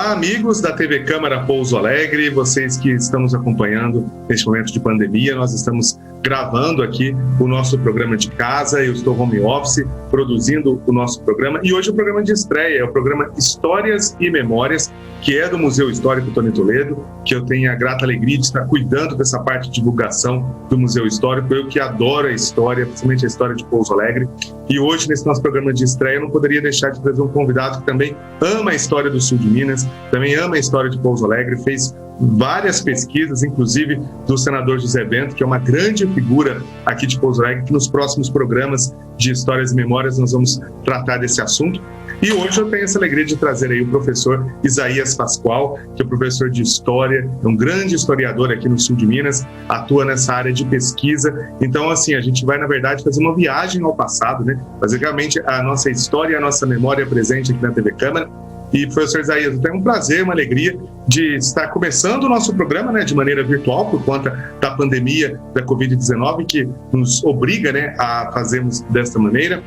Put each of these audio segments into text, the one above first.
Olá, amigos da TV Câmara Pouso Alegre, vocês que estão nos acompanhando neste momento de pandemia. Nós estamos gravando aqui o nosso programa de casa. Eu estou home office produzindo o nosso programa e hoje o programa de estreia é o programa Histórias e Memórias, que é do Museu Histórico Tony Toledo, que eu tenho a grata alegria de estar cuidando dessa parte de divulgação do Museu Histórico. Eu que adoro a história, principalmente a história de Pouso Alegre. E hoje, nesse nosso programa de estreia, eu não poderia deixar de trazer um convidado que também ama a história do sul de Minas, também ama a história de Pouso Alegre, fez várias pesquisas, inclusive do senador José Bento, que é uma grande figura aqui de Pouso Alegre, que nos próximos programas de Histórias e Memórias nós vamos tratar desse assunto. E hoje eu tenho essa alegria de trazer aí o professor Isaías Pascoal, que é professor de História, é um grande historiador aqui no sul de Minas, atua nessa área de pesquisa. Então, assim, a gente vai, na verdade, fazer uma viagem ao passado, né? Basicamente, a nossa história e a nossa memória presente aqui na TV Câmara. E, professor Isaías, eu tenho um prazer, uma alegria de estar começando o nosso programa, né, de maneira virtual, por conta da pandemia da Covid-19, que nos obriga, né, a fazermos desta maneira.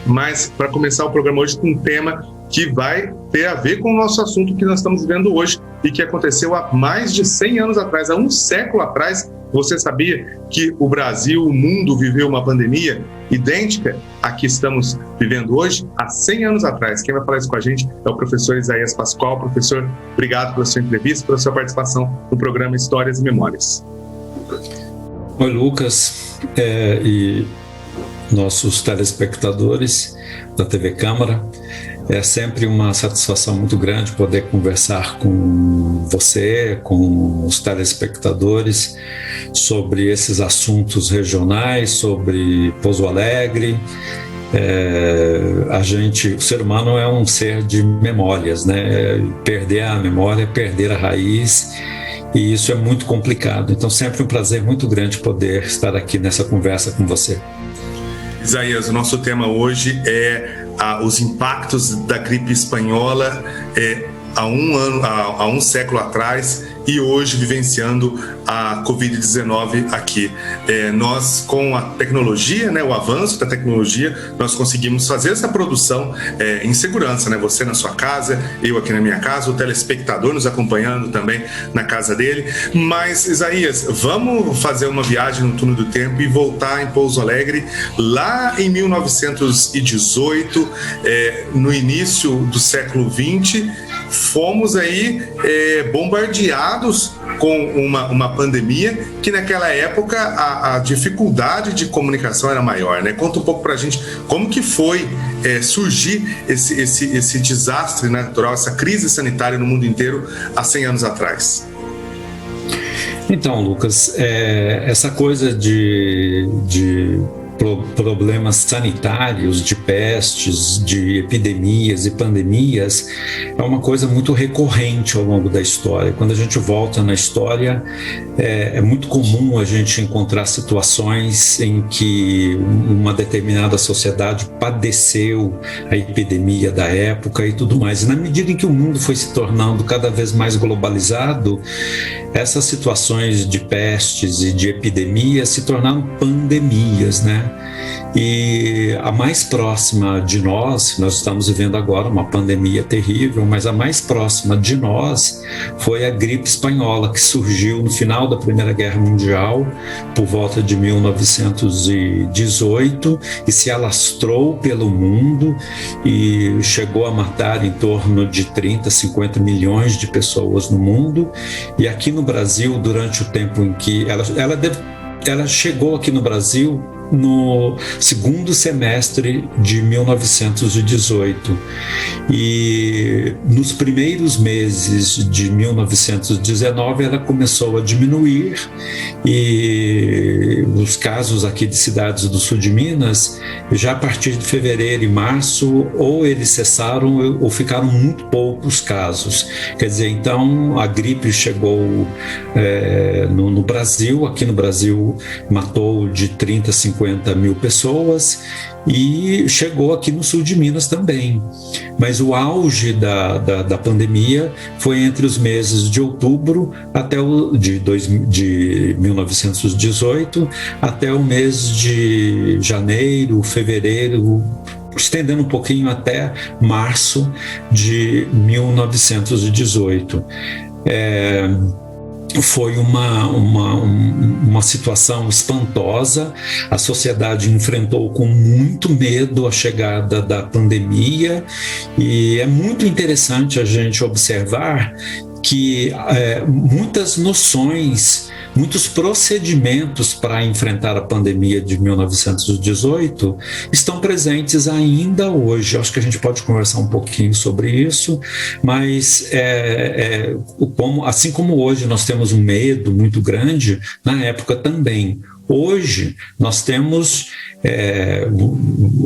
Mas para começar o programa hoje com um tema que vai ter a ver com o nosso assunto que nós estamos vivendo hoje e que aconteceu há mais de 100 anos atrás, há um século atrás. Você sabia que o Brasil, o mundo viveu uma pandemia idêntica à que estamos vivendo hoje, há 100 anos atrás? Quem vai falar isso com a gente é o professor Isaías Pascoal. Professor, obrigado pela sua entrevista, pela sua participação no programa Histórias e Memórias. Oi, Lucas, e nossos telespectadores da TV Câmara. É sempre uma satisfação muito grande poder conversar com você, com os telespectadores, sobre esses assuntos regionais, sobre Pouso Alegre. O ser humano é um ser de memórias, né? Perder a memória é perder a raiz, e isso é muito complicado. Então, sempre um prazer muito grande poder estar aqui nessa conversa com você. Isaías, o nosso tema hoje é os impactos da gripe espanhola há um século atrás e hoje vivenciando a Covid-19 aqui. Nós, com a tecnologia, né, o avanço da tecnologia, nós conseguimos fazer essa produção em segurança, né? Você na sua casa, eu aqui na minha casa, o telespectador nos acompanhando também na casa dele. Mas, Isaías, vamos fazer uma viagem no túnel do tempo e voltar em Pouso Alegre lá em 1918, no início do século XX. Fomos aí bombardeados com uma pandemia que naquela época a dificuldade de comunicação era maior, né? Conta um pouco pra gente como que foi surgir esse desastre natural, essa crise sanitária no mundo inteiro há 100 anos atrás. Então, Lucas, essa coisa de problemas sanitários, de pestes, de epidemias e pandemias é uma coisa muito recorrente ao longo da história. Quando a gente volta na história, é muito comum a gente encontrar situações em que uma determinada sociedade padeceu a epidemia da época e tudo mais. E na medida em que o mundo foi se tornando cada vez mais globalizado, essas situações de pestes e de epidemias se tornaram pandemias, né? E a mais próxima de nós estamos vivendo agora uma pandemia terrível, mas a mais próxima de nós foi a gripe espanhola, que surgiu no final da Primeira Guerra Mundial, por volta de 1918, e se alastrou pelo mundo e chegou a matar em torno de 30, 50 milhões de pessoas no mundo. E aqui no Brasil, durante o tempo em que ela chegou aqui no Brasil, no segundo semestre de 1918, e nos primeiros meses de 1919 ela começou a diminuir, e os casos aqui de cidades do sul de Minas, já a partir de fevereiro e março, ou eles cessaram ou ficaram muito poucos casos. Quer dizer, então a gripe chegou no Brasil. Aqui no Brasil matou de 30 a 50 mil pessoas e chegou aqui no sul de Minas também. Mas o auge da pandemia foi entre os meses de outubro de 1918 até o mês de janeiro, fevereiro estendendo um pouquinho até março de 1918. Foi uma situação espantosa. A sociedade enfrentou com muito medo a chegada da pandemia, e é muito interessante a gente observar que muitas noções, muitos procedimentos para enfrentar a pandemia de 1918 estão presentes ainda hoje. Acho que a gente pode conversar um pouquinho sobre isso, mas assim como hoje nós temos um medo muito grande, na época também. Hoje nós temos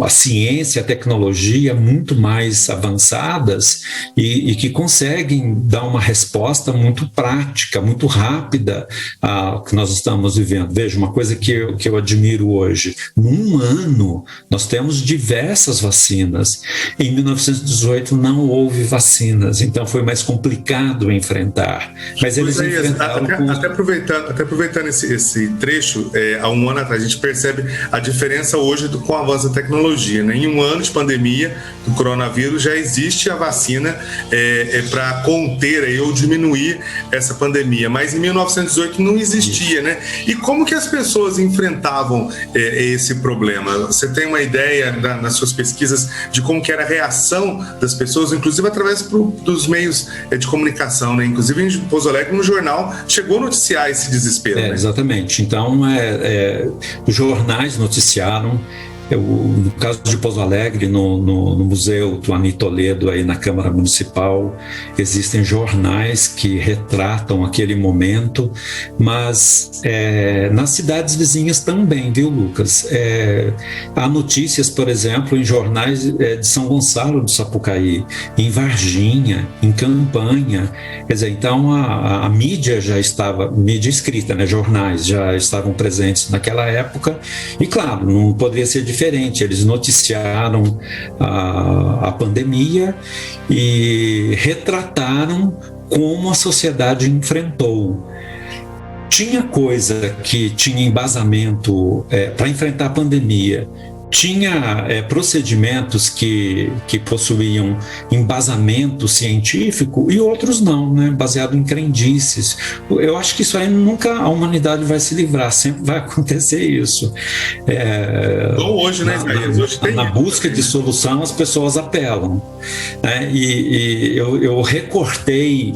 a ciência, a tecnologia muito mais avançadas e que conseguem dar uma resposta muito prática, muito rápida ao que nós estamos vivendo. Veja, uma coisa que eu admiro hoje: num ano nós temos diversas vacinas. Em 1918 não houve vacinas, então foi mais complicado enfrentar. Mas eles enfrentaram até aproveitando esse trecho, há um ano atrás a gente percebe a diferença hoje com o avanço da tecnologia, né? Em um ano de pandemia do coronavírus já existe a vacina para conter ou diminuir essa pandemia, mas em 1918 não existia, né? E como que as pessoas enfrentavam esse problema? Você tem uma ideia nas suas pesquisas de como que era a reação das pessoas, inclusive através dos meios de comunicação, né? Inclusive em Pouso Alegre, no jornal, chegou a noticiar esse desespero, né? Exatamente. Então, os jornais noticiaram. No caso de Pouso Alegre, no Museu Tuani Toledo, aí na Câmara Municipal, existem jornais que retratam aquele momento, mas nas cidades vizinhas também, viu, Lucas? Há notícias, por exemplo, em jornais de São Gonçalo do Sapucaí, em Varginha, em Campanha. Quer dizer, então a mídia já estava, mídia escrita, né, jornais já estavam presentes naquela época, e claro, não poderia ser diferente. Eles noticiaram a pandemia e retrataram como a sociedade enfrentou. Tinha coisa que tinha embasamento para enfrentar a pandemia. Tinha procedimentos que possuíam embasamento científico e outros não, né? Baseado em crendices. Eu acho que isso aí nunca a humanidade vai se livrar, sempre vai acontecer isso. Bom, hoje, né, Isaías? Hoje tem. Na busca de solução, as pessoas apelam, né? E eu recortei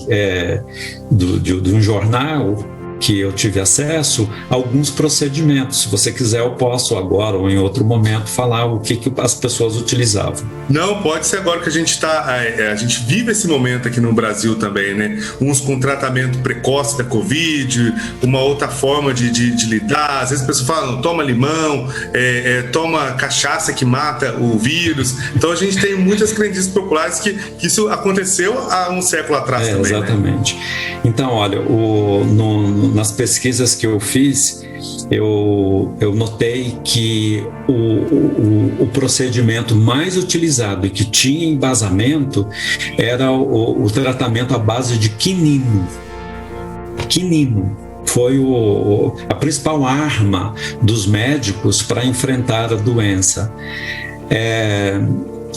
de um jornal que eu tive acesso a alguns procedimentos. Se você quiser, eu posso agora ou em outro momento falar o que as pessoas utilizavam. Não, pode ser agora que a gente a gente vive esse momento aqui no Brasil também, né? Uns com tratamento precoce da Covid, uma outra forma de lidar. Às vezes as pessoas falam, toma limão, toma cachaça que mata o vírus. Então a gente tem muitas crendices populares que isso aconteceu há um século atrás também. Exatamente. Né? Então, olha, nas pesquisas que eu fiz, eu notei que o procedimento mais utilizado e que tinha embasamento era o tratamento à base de quinino. Quinino foi a principal arma dos médicos para enfrentar a doença.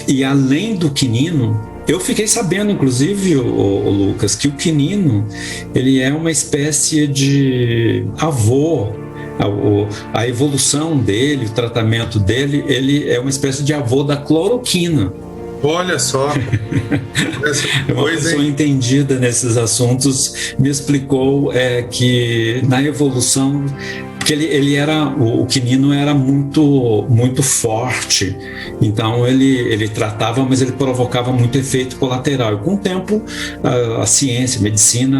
E além do quinino, eu fiquei sabendo, inclusive, o Lucas, que o quinino ele é uma espécie de avô. A evolução dele, o tratamento dele, ele é uma espécie de avô da cloroquina. Olha só. Uma pessoa entendida nesses assuntos me explicou que na evolução, porque o quinino era muito forte, então ele tratava, mas ele provocava muito efeito colateral. E com o tempo, a ciência, a medicina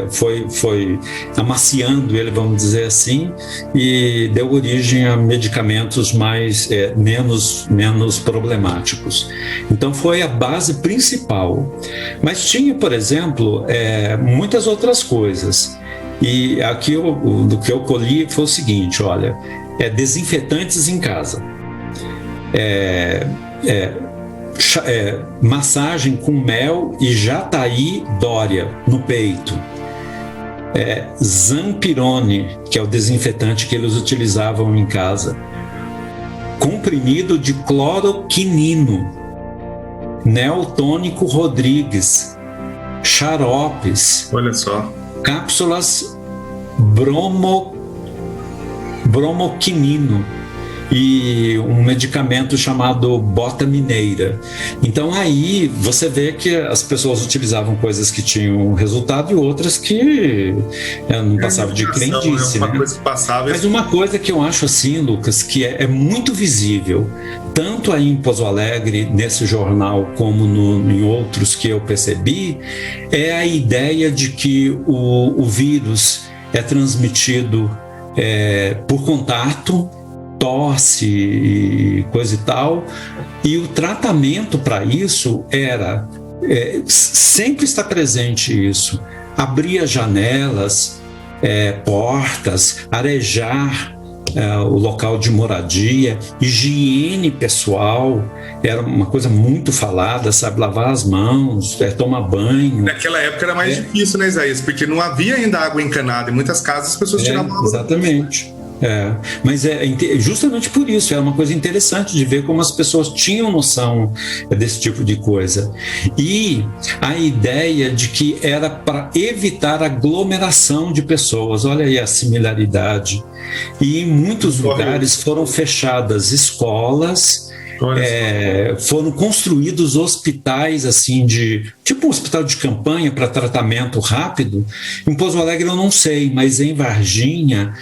foi amaciando ele, vamos dizer assim, e deu origem a medicamentos menos problemáticos. Então foi a base principal. Mas tinha, por exemplo, muitas outras coisas. E aqui do que eu colhi foi o seguinte, olha, desinfetantes em casa, massagem com mel e jataí dória no peito, Zampirone, que é o desinfetante que eles utilizavam em casa, comprimido de cloroquinino, neotônico Rodrigues, xaropes, olha só, cápsulas bromoquinino e um medicamento chamado bota mineira. Então aí você vê que as pessoas utilizavam coisas que tinham resultado e outras que não passavam de crendice, né? Mas uma coisa que eu acho assim, Lucas, que é muito visível, tanto aí em Pouso Alegre, nesse jornal, como em outros que eu percebi, é a ideia de que o vírus é transmitido por contato, tosse e coisa e tal, e o tratamento para isso era, sempre está presente isso, abrir as janelas, portas, arejar o local de moradia, higiene pessoal, era uma coisa muito falada, sabe, lavar as mãos, tomar banho. Naquela época era mais difícil, né, Isaías? Porque não havia ainda água encanada, em muitas casas as pessoas tiravam água. Exatamente. Mas justamente por isso, era uma coisa interessante de ver como as pessoas tinham noção desse tipo de coisa. E a ideia de que era para evitar aglomeração de pessoas, olha aí a similaridade. E em muitos lugares foram fechadas escolas, foram construídos hospitais assim tipo um hospital de campanha para tratamento rápido. Em Pouso Alegre eu não sei, mas em Varginha,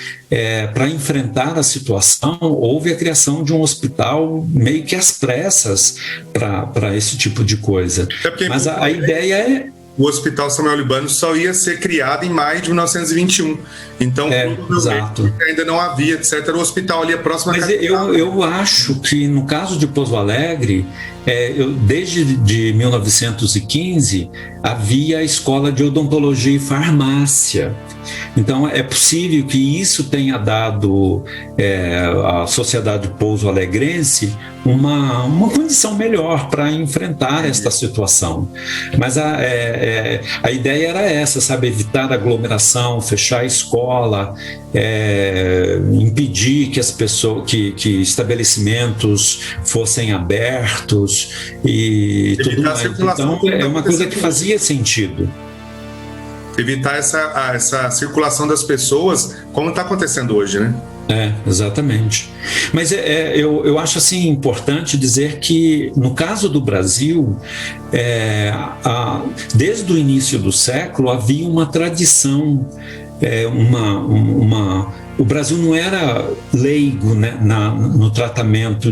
para enfrentar a situação, houve a criação de um hospital meio que às pressas para esse tipo de coisa. Mas a ideia é... O Hospital Samuel Libano só ia ser criado em maio de 1921. Então, exato, ainda não havia, etc. Era o hospital ali próximo à capital. Eu acho que, no caso de Pouso Alegre, desde de 1915, havia a escola de odontologia e farmácia. Então, é possível que isso tenha dado à sociedade pouso-alegrense uma condição melhor para enfrentar esta situação. Mas a ideia era essa, sabe? Evitar aglomeração, fechar a escola, impedir que as pessoas, que estabelecimentos fossem abertos e tudo mais. Então, é uma coisa que fazia sentido. Evitar essa circulação das pessoas, como está acontecendo hoje, né? Exatamente. Mas eu acho assim importante dizer que, no caso do Brasil, desde o início do século havia uma tradição, o Brasil não era leigo, né, no tratamento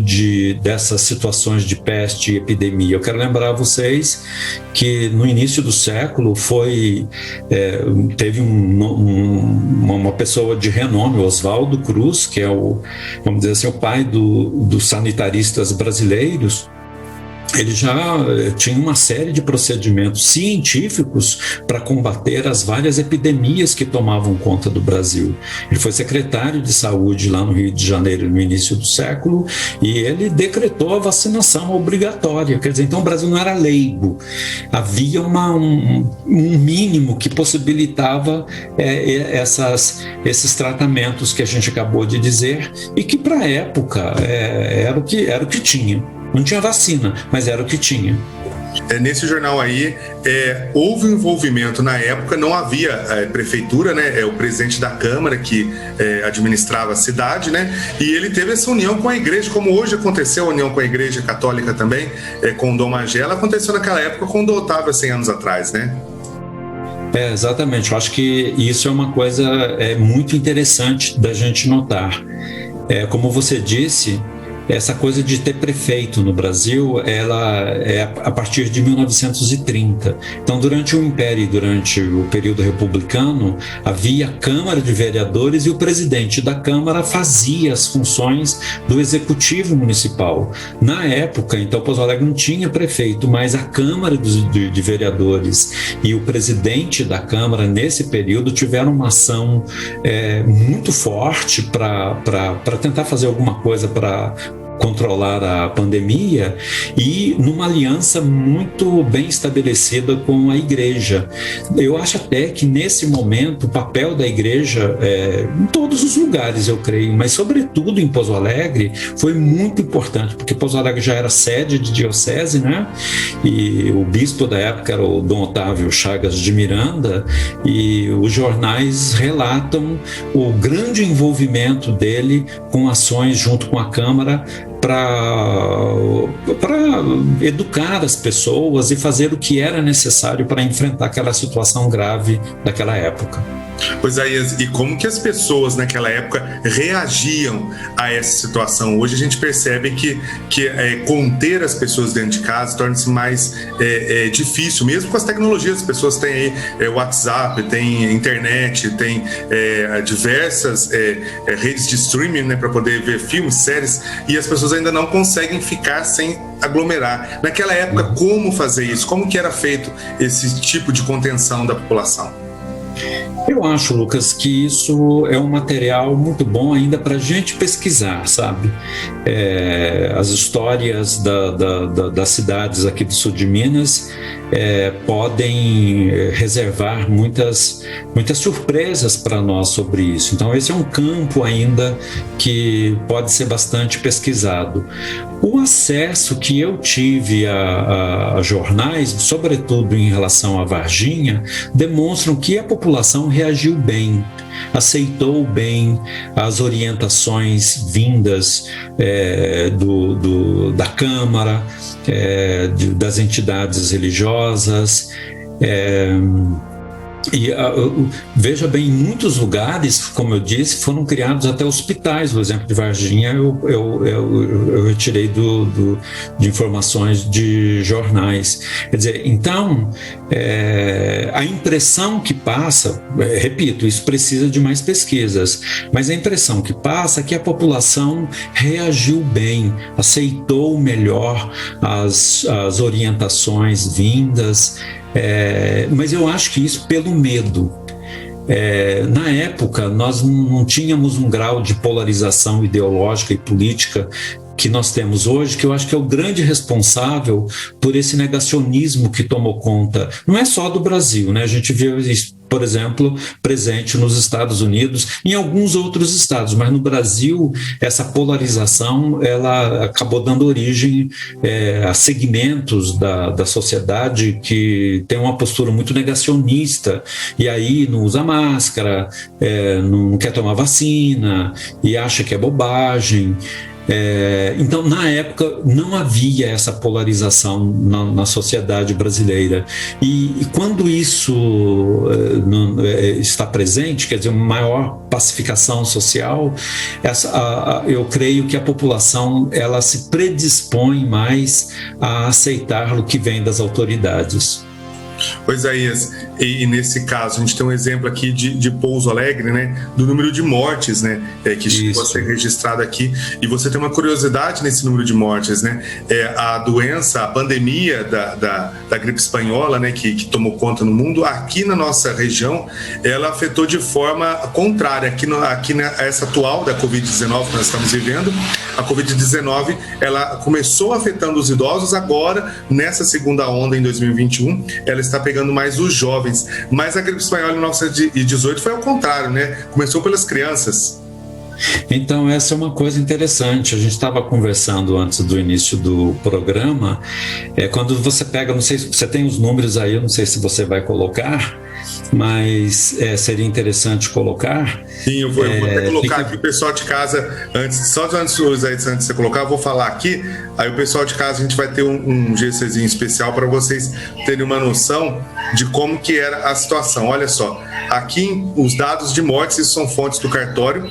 dessas situações de peste e epidemia. Eu quero lembrar a vocês que no início do século teve uma pessoa de renome, Oswaldo Cruz, que é vamos dizer assim, o pai dos sanitaristas brasileiros. Ele já tinha uma série de procedimentos científicos para combater as várias epidemias que tomavam conta do Brasil. Ele foi secretário de saúde lá no Rio de Janeiro no início do século e ele decretou a vacinação obrigatória. Quer dizer, então o Brasil não era leigo. Havia um mínimo que possibilitava esses tratamentos que a gente acabou de dizer e que para a época era o que tinha. Não tinha vacina, mas era o que tinha. Nesse jornal aí, houve um envolvimento na época, não havia prefeitura, né? O presidente da Câmara que administrava a cidade, né? E ele teve essa união com a igreja, como hoje aconteceu a união com a igreja católica também, com o Dom Magela, aconteceu naquela época com o Dom Otávio, 100 anos atrás, né? Exatamente, eu acho que isso é uma coisa muito interessante da gente notar. Como você disse, essa coisa de ter prefeito no Brasil, ela é a partir de 1930. Então, durante o Império e durante o período republicano, havia a Câmara de Vereadores e o presidente da Câmara fazia as funções do Executivo Municipal. Na época, então, Pouso Alegre não tinha prefeito, mas a Câmara de Vereadores e o presidente da Câmara, nesse período, tiveram uma ação muito forte para tentar fazer alguma coisa para controlar a pandemia e numa aliança muito bem estabelecida com a igreja. Eu acho até que nesse momento o papel da igreja, em todos os lugares eu creio, mas sobretudo em Pouso Alegre, foi muito importante, porque Pouso Alegre já era sede de diocese, né? E o bispo da época era o Dom Otávio Chagas de Miranda, e os jornais relatam o grande envolvimento dele com ações junto com a Câmara para educar as pessoas e fazer o que era necessário para enfrentar aquela situação grave daquela época. Pois é, e como que as pessoas naquela época reagiam a essa situação? Hoje a gente percebe que conter as pessoas dentro de casa torna-se mais difícil, mesmo com as tecnologias. As pessoas têm aí WhatsApp, tem internet, tem diversas redes de streaming, né, para poder ver filmes, séries, e as pessoas ainda não conseguem ficar sem aglomerar. Naquela época, como fazer isso? Como que era feito esse tipo de contenção da população? Eu acho, Lucas, que isso é um material muito bom ainda para a gente pesquisar, sabe? As histórias das cidades aqui do sul de Minas podem reservar muitas surpresas para nós sobre isso. Então, esse é um campo ainda que pode ser bastante pesquisado. O acesso que eu tive a jornais, sobretudo em relação à Varginha, demonstram que a população reagiu bem, aceitou bem as orientações vindas da Câmara, das entidades religiosas. Veja bem, em muitos lugares, como eu disse, foram criados até hospitais. O exemplo de Varginha eu retirei de informações de jornais. Quer dizer, então, a impressão que passa, repito, isso precisa de mais pesquisas, mas a impressão que passa é que a população reagiu bem, aceitou melhor as orientações vindas. Mas eu acho que isso pelo medo. Na época, nós não tínhamos um grau de polarização ideológica e política que nós temos hoje, que eu acho que é o grande responsável por esse negacionismo que tomou conta, não é só do Brasil, né? A gente viu isso, por exemplo, presente nos Estados Unidos, em alguns outros estados, mas no Brasil essa polarização ela acabou dando origem a segmentos da sociedade que tem uma postura muito negacionista, e aí não usa máscara, não quer tomar vacina e acha que é bobagem. Então, na época, não havia essa polarização na sociedade brasileira. E quando isso está presente, quer dizer, uma maior pacificação social, eu creio que a população ela se predispõe mais a aceitar o que vem das autoridades. Pois é, e nesse caso, a gente tem um exemplo aqui de Pouso Alegre, né, do número de mortes, né, que chegou a ser registrado aqui. E você tem uma curiosidade nesse número de mortes, né, a doença, a pandemia da gripe espanhola, né, que tomou conta no mundo, aqui na nossa região, ela afetou de forma contrária. Aqui essa atual da Covid-19 que nós estamos vivendo, a Covid-19, ela começou afetando os idosos, agora, nessa segunda onda em 2021, ela está pegando mais os jovens. Mas a gripe espanhola em 1918 foi ao contrário, né? Começou pelas crianças. Então, essa é uma coisa interessante. A gente estava conversando antes do início do programa. Quando você pega, não sei se você tem os números aí, eu não sei se você vai colocar, mas seria interessante colocar. Sim, eu vou até colocar aqui o pessoal de casa, antes de você colocar, eu vou falar aqui, aí o pessoal de casa a gente vai ter um GCzinho especial para vocês terem uma noção de como que era a situação. Olha só, aqui os dados de mortes, isso são fontes do cartório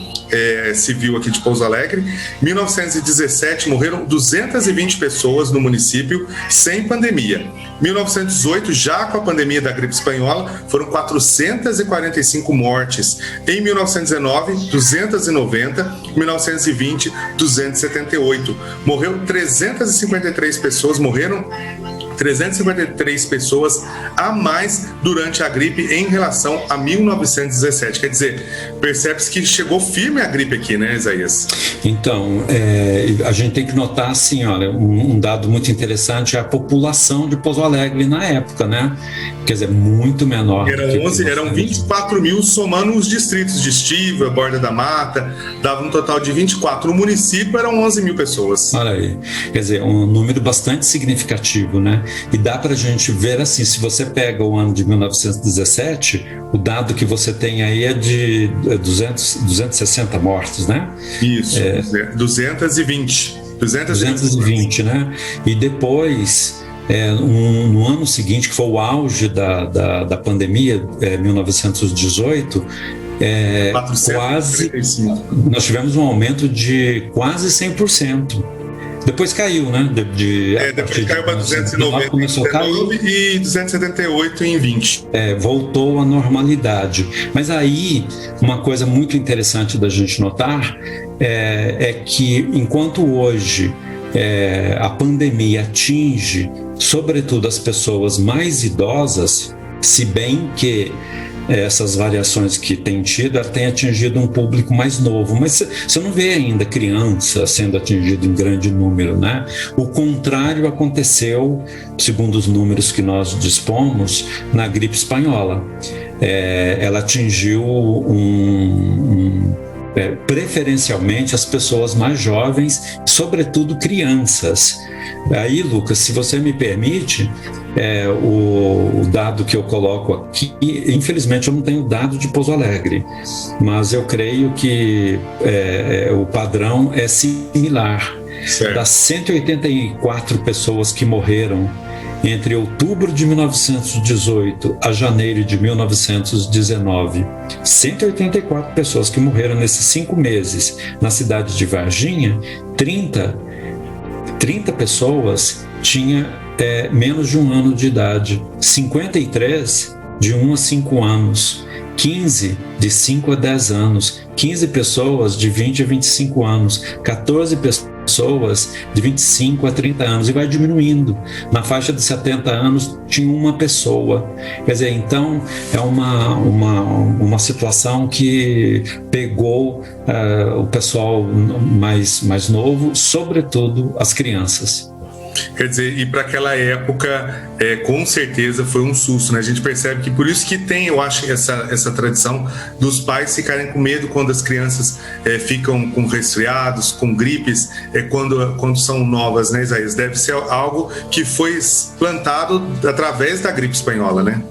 civil aqui de Pouso Alegre. Em 1917 morreram 220 pessoas no município sem pandemia. 1918, já com a pandemia da gripe espanhola, foram 445 mortes. Em 1919, 290. Em 1920, 278. Morreu 353 pessoas, morreram 353 pessoas a mais durante a gripe em relação a 1917. Quer dizer, percebe-se que chegou firme a gripe aqui, né, Isaías? Então, a gente tem que notar, assim, olha, um dado muito interessante é a população de Pouso Alegre na época, né? Quer dizer, muito menor. Eram 24 mil, somando os distritos de Estiva, Borda da Mata, dava um total de 24. O município eram 11 mil pessoas. Olha aí, quer dizer, um número bastante significativo, né? E dá pra gente ver assim, se você pega o ano de 1917, o dado que você tem aí é de 260 mortos, né? Isso, 220, né? E depois, no ano seguinte, que foi o auge da pandemia, 1918, nós tivemos um aumento de quase 100%. Depois caiu, né? Depois caiu para 290 começou a cair, e 278 em 20. Voltou à normalidade. Mas aí, uma coisa muito interessante da gente notar é que, enquanto hoje a pandemia atinge, sobretudo, as pessoas mais idosas, se bem que essas variações que tem tido, ela tem atingido um público mais novo, mas você não vê ainda criança sendo atingido em grande número, né? O contrário aconteceu, segundo os números que nós dispomos, na gripe espanhola. Ela atingiu preferencialmente as pessoas mais jovens, sobretudo crianças. Aí, Lucas, se você me permite, o dado que eu coloco aqui, infelizmente eu não tenho dado de Pouso Alegre, mas eu creio que o padrão é similar. Certo. Das 184 pessoas que morreram entre outubro de 1918 a janeiro de 1919, 184 pessoas que morreram nesses 5 meses na cidade de Varginha, 30 pessoas tinham menos de 1 ano de idade, 53 de 1 a 5 anos, 15 de 5 a 10 anos, 15 pessoas de 20 a 25 anos, 14 pessoas de 25 a 30 anos, e vai diminuindo. Na faixa de 70 anos tinha uma pessoa. Quer dizer, então é uma situação que pegou o pessoal mais novo, sobretudo as crianças. Quer dizer, e para aquela época, com certeza foi um susto, né? A gente percebe que por isso que tem, eu acho, essa tradição dos pais ficarem com medo quando as crianças ficam com resfriados, com gripes, quando são novas, né, Isaías? Deve ser algo que foi plantado através da gripe espanhola, né?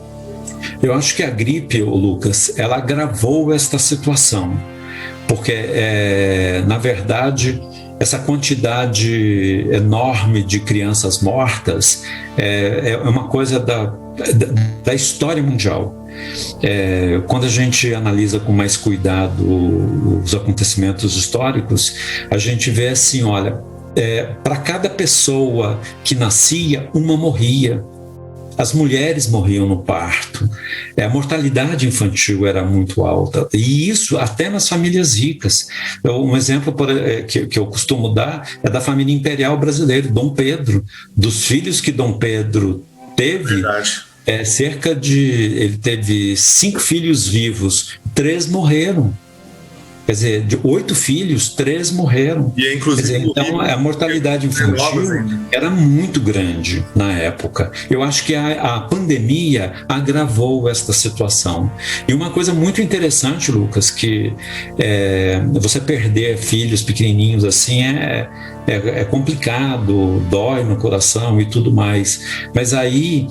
Eu acho que a gripe, Lucas, ela agravou esta situação, porque, na verdade, essa quantidade enorme de crianças mortas é uma coisa da história mundial. Quando a gente analisa com mais cuidado os acontecimentos históricos, a gente vê assim, olha, para cada pessoa que nascia, uma morria. As mulheres morriam no parto, a mortalidade infantil era muito alta, e isso até nas famílias ricas. Um exemplo que eu costumo dar é da família imperial brasileira, Dom Pedro. Dos filhos que Dom Pedro teve, ele teve 5 filhos vivos, 3 morreram. Quer dizer, de 8 filhos, 3 morreram. E inclusive, então, a mortalidade infantil era muito grande na época. Eu acho que a pandemia agravou esta situação. E uma coisa muito interessante, Lucas, que você perder filhos pequenininhos assim é complicado, dói no coração e tudo mais. Mas aí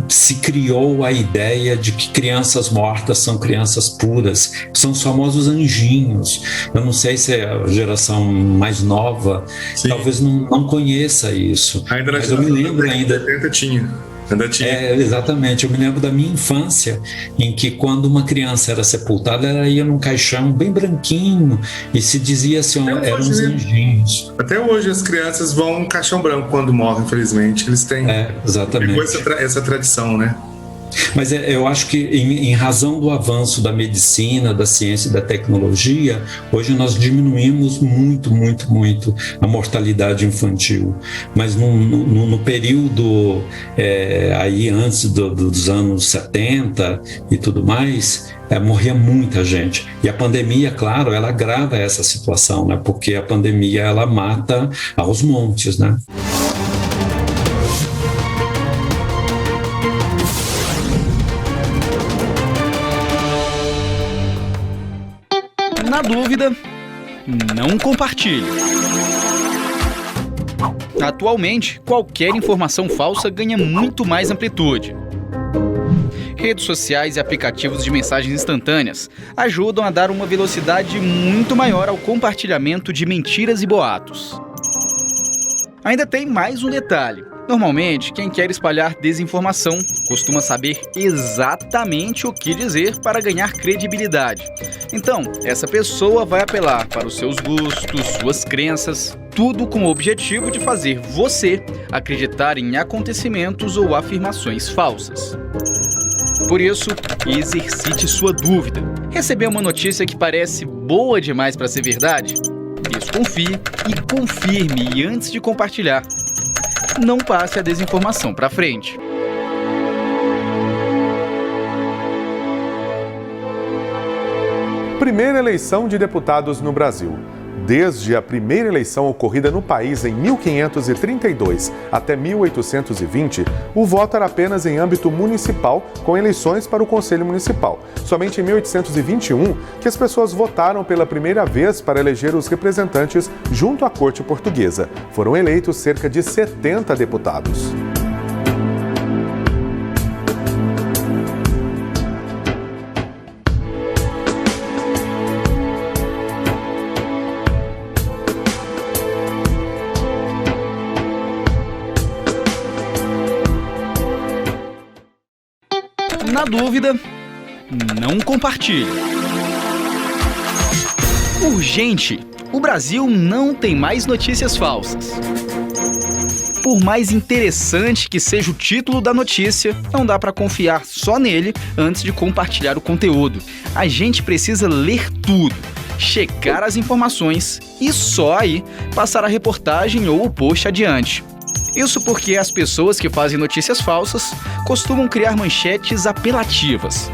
se criou a ideia de que crianças mortas são crianças puras, são os famosos anjinhos. Eu não sei se a geração mais nova talvez não conheça isso. Ainda na mas eu me lembro ainda. 70 tinha. Exatamente, eu me lembro da minha infância, em que quando uma criança era sepultada, ela ia num caixão bem branquinho e se dizia assim, eram os anjinhos. Até hoje as crianças vão no caixão branco quando morrem, infelizmente. Eles têm exatamente. Essa tradição, né? Mas eu acho que em razão do avanço da medicina, da ciência e da tecnologia, hoje nós diminuímos muito a mortalidade infantil. Mas no período aí antes dos anos 70 e tudo mais, morria muita gente. E a pandemia, claro, ela agrava essa situação, né? Porque a pandemia ela mata aos montes, né? Na dúvida, não compartilhe. Atualmente, qualquer informação falsa ganha muito mais amplitude. Redes sociais e aplicativos de mensagens instantâneas ajudam a dar uma velocidade muito maior ao compartilhamento de mentiras e boatos. Ainda tem mais um detalhe. Normalmente, quem quer espalhar desinformação costuma saber exatamente o que dizer para ganhar credibilidade. Então, essa pessoa vai apelar para os seus gostos, suas crenças, tudo com o objetivo de fazer você acreditar em acontecimentos ou afirmações falsas. Por isso, exercite sua dúvida. Recebeu uma notícia que parece boa demais para ser verdade? Desconfie e confirme antes de compartilhar. Não passe a desinformação para frente. Primeira eleição de deputados no Brasil. Desde a primeira eleição ocorrida no país em 1532 até 1820, o voto era apenas em âmbito municipal, com eleições para o Conselho Municipal. Somente em 1821 que as pessoas votaram pela primeira vez para eleger os representantes junto à Corte Portuguesa. Foram eleitos cerca de 70 deputados. Na dúvida, não compartilhe. Urgente! O Brasil não tem mais notícias falsas. Por mais interessante que seja o título da notícia, não dá para confiar só nele antes de compartilhar o conteúdo. A gente precisa ler tudo, checar as informações e só aí passar a reportagem ou o post adiante. Isso porque as pessoas que fazem notícias falsas costumam criar manchetes apelativas.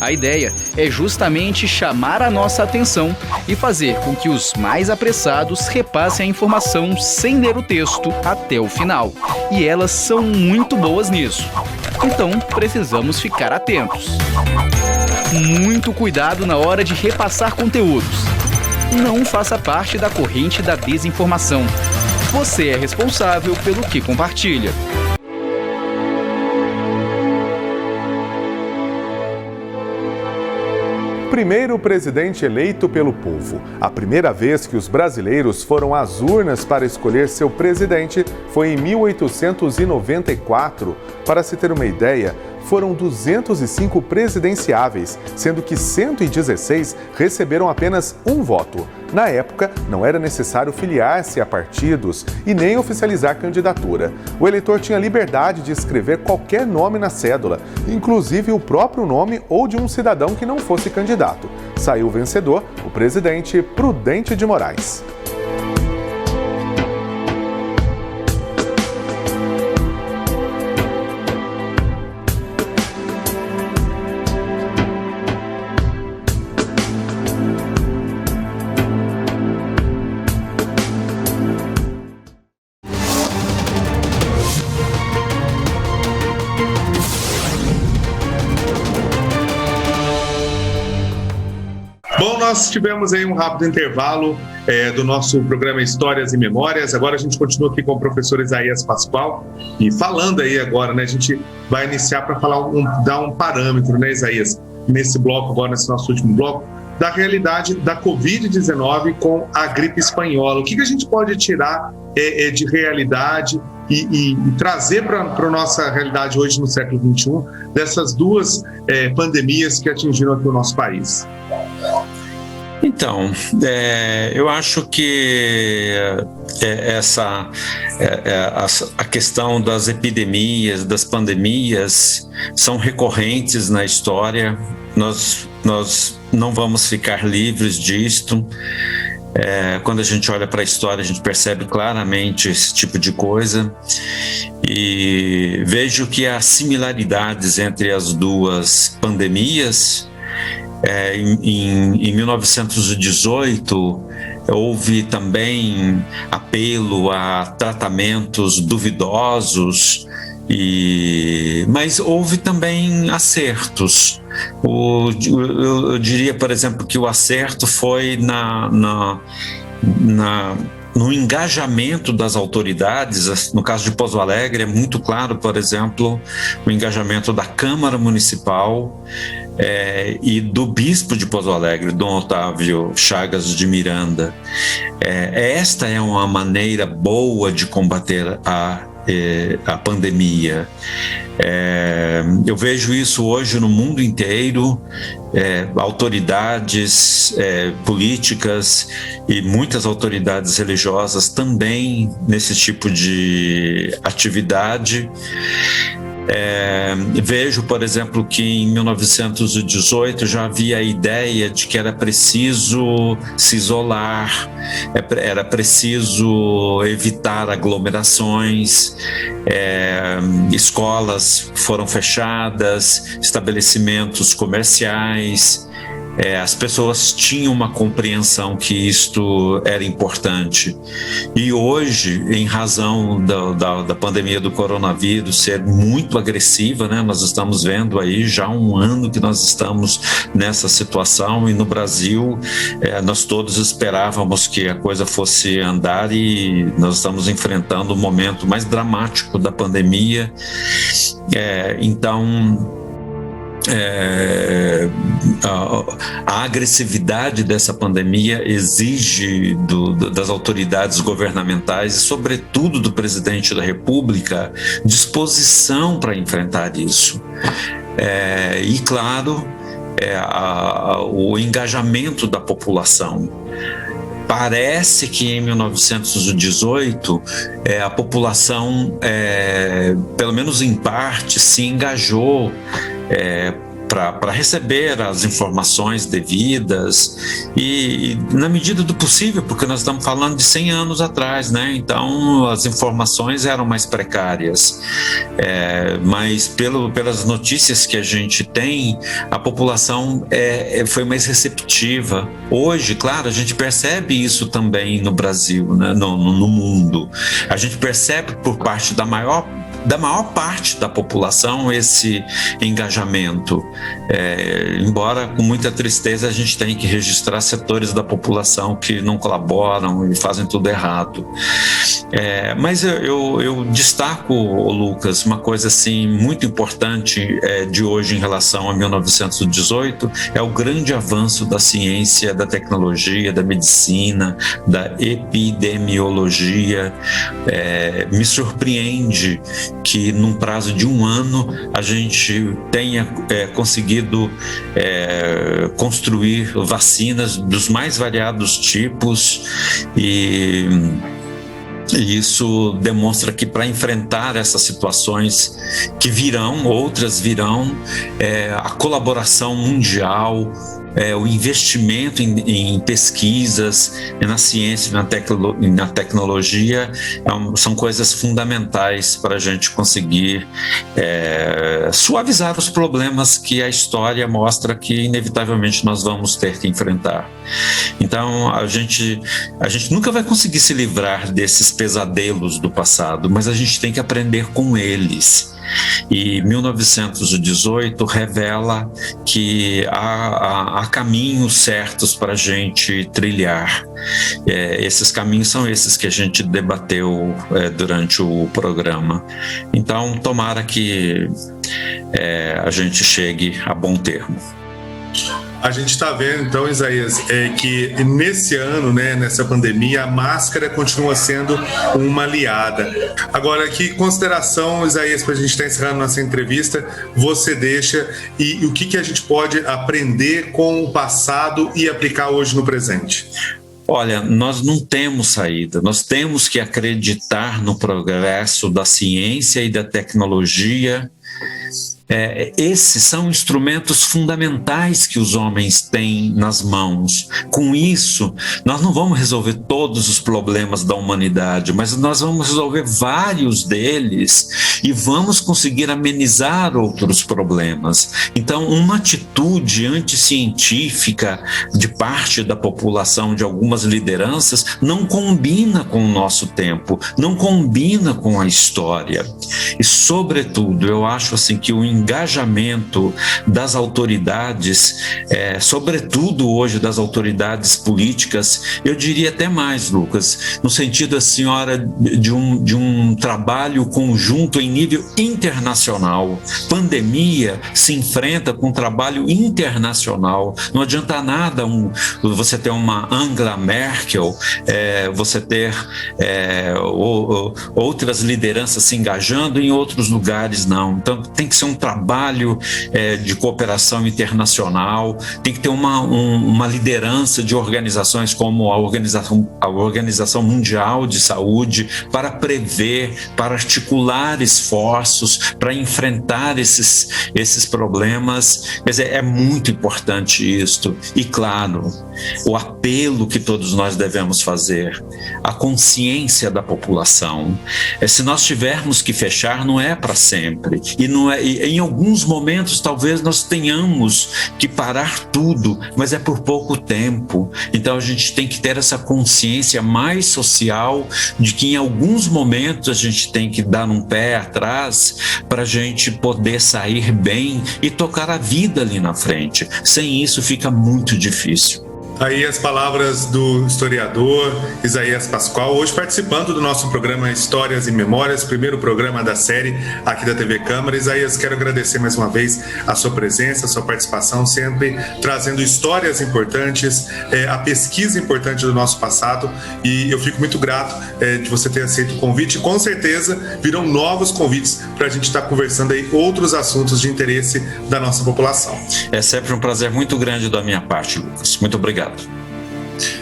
A ideia é justamente chamar a nossa atenção e fazer com que os mais apressados repassem a informação sem ler o texto até o final. E elas são muito boas nisso. Então, precisamos ficar atentos. Muito cuidado na hora de repassar conteúdos. Não faça parte da corrente da desinformação. Você é responsável pelo que compartilha. Primeiro presidente eleito pelo povo. A primeira vez que os brasileiros foram às urnas para escolher seu presidente foi em 1894. Para se ter uma ideia, foram 205 presidenciáveis, sendo que 116 receberam apenas um voto. Na época, não era necessário filiar-se a partidos e nem oficializar candidatura. O eleitor tinha liberdade de escrever qualquer nome na cédula, inclusive o próprio nome ou de um cidadão que não fosse candidato. Saiu vencedor o presidente Prudente de Moraes. Bom, nós tivemos aí um rápido intervalo do nosso programa Histórias e Memórias. Agora a gente continua aqui com o professor Isaías Pascoal e falando aí agora, né? A gente vai iniciar para falar dar um parâmetro, né, Isaías, nesse bloco agora, nesse nosso último bloco, da realidade da Covid-19 com a gripe espanhola. O que a gente pode tirar de realidade e trazer para a nossa realidade hoje no século XXI dessas duas pandemias que atingiram aqui o nosso país? Então, eu acho que a questão das epidemias, das pandemias, são recorrentes na história. Nós não vamos ficar livres disto. Quando a gente olha para a história, a gente percebe claramente esse tipo de coisa. E vejo que há similaridades entre as duas pandemias. Em 1918, houve também apelo a tratamentos duvidosos, mas houve também acertos. Eu diria, por exemplo, que o acerto foi no engajamento das autoridades. No caso de Pouso Alegre, é muito claro, por exemplo, o engajamento da Câmara Municipal e do Bispo de Pouso Alegre, Dom Otávio Chagas de Miranda. Esta é uma maneira boa de combater a pandemia. Eu vejo isso hoje no mundo inteiro. Autoridades políticas e muitas autoridades religiosas também nesse tipo de atividade. Vejo, por exemplo, que em 1918 já havia a ideia de que era preciso se isolar, era preciso evitar aglomerações, escolas foram fechadas, estabelecimentos comerciais. As pessoas tinham uma compreensão que isto era importante. E hoje, em razão da pandemia do coronavírus ser muito agressiva, né, nós estamos vendo aí já um ano que nós estamos nessa situação, e no Brasil nós todos esperávamos que a coisa fosse andar, e nós estamos enfrentando o momento mais dramático da pandemia. Então, a agressividade dessa pandemia exige das autoridades governamentais e, sobretudo, do presidente da República, disposição para enfrentar isso. E, claro, o engajamento da população. Parece que em 1918 a população, pelo menos em parte, se engajou para receber as informações devidas e na medida do possível, porque nós estamos falando de 100 anos atrás, né? Então as informações eram mais precárias, mas pelas notícias que a gente tem, a população foi mais receptiva. Hoje, claro, a gente percebe isso também no Brasil, né? No mundo. A gente percebe por parte da maior parte da população esse engajamento. Embora com muita tristeza a gente tenha que registrar setores da população que não colaboram e fazem tudo errado. Mas eu destaco, Lucas, uma coisa assim muito importante de hoje em relação a 1918, é o grande avanço da ciência, da tecnologia, da medicina, da epidemiologia. Me surpreende que num prazo de um ano a gente tenha conseguido construir vacinas dos mais variados tipos, e isso demonstra que para enfrentar essas situações que virão, outras virão, a colaboração mundial, o investimento em pesquisas, na ciência e na tecnologia são coisas fundamentais para a gente conseguir suavizar os problemas que a história mostra que inevitavelmente nós vamos ter que enfrentar. Então a gente nunca vai conseguir se livrar desses pesadelos do passado, mas a gente tem que aprender com eles. E 1918 revela que há caminhos certos para a gente trilhar. Esses caminhos são esses que a gente debateu durante o programa. Então, tomara que a gente chegue a bom termo. A gente está vendo, então, Isaías, que nesse ano, né, nessa pandemia, a máscara continua sendo uma aliada. Agora, que consideração, Isaías, para a gente estar encerrando nossa entrevista, você deixa e o que a gente pode aprender com o passado e aplicar hoje no presente? Olha, nós não temos saída, nós temos que acreditar no progresso da ciência e da tecnologia. Esses são instrumentos fundamentais que os homens têm nas mãos. Com isso, nós não vamos resolver todos os problemas da humanidade, mas nós vamos resolver vários deles e vamos conseguir amenizar outros problemas. Então, uma atitude anticientífica de parte da população, de algumas lideranças, não combina com o nosso tempo, não combina com a história. E, sobretudo, eu acho assim que o engajamento das autoridades, sobretudo hoje das autoridades políticas, eu diria até mais, Lucas, no sentido de um trabalho conjunto em nível internacional. Pandemia se enfrenta com um trabalho internacional. Não adianta nada você ter uma Angela Merkel, você ter outras lideranças se engajando em outros lugares, não. Então tem que ser um trabalho de cooperação internacional, tem que ter uma liderança de organizações como a Organização Mundial de Saúde para prever, para articular esforços, para enfrentar esses problemas. Quer dizer, é muito importante isto. E, claro, o apelo que todos nós devemos fazer, a consciência da população. Se nós tivermos que fechar, não é para sempre. E em alguns momentos, talvez nós tenhamos que parar tudo, mas é por pouco tempo. Então, a gente tem que ter essa consciência mais social de que em alguns momentos a gente tem que dar um pé atrás para a gente poder sair bem e tocar a vida ali na frente. Sem isso, fica muito difícil. Aí as palavras do historiador Isaías Pascoal, hoje participando do nosso programa Histórias e Memórias, primeiro programa da série aqui da TV Câmara. Isaías, quero agradecer mais uma vez a sua presença, a sua participação, sempre trazendo histórias importantes, a pesquisa importante do nosso passado, e eu fico muito grato de você ter aceito o convite. Com certeza virão novos convites para a gente estar conversando aí outros assuntos de interesse da nossa população. É sempre um prazer muito grande da minha parte, Lucas. Muito obrigado.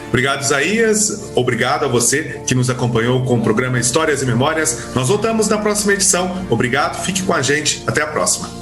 Obrigado, Isaías. Obrigado a você que nos acompanhou com o programa Histórias e Memórias. Nós voltamos na próxima edição. Obrigado, fique com a gente. Até a próxima.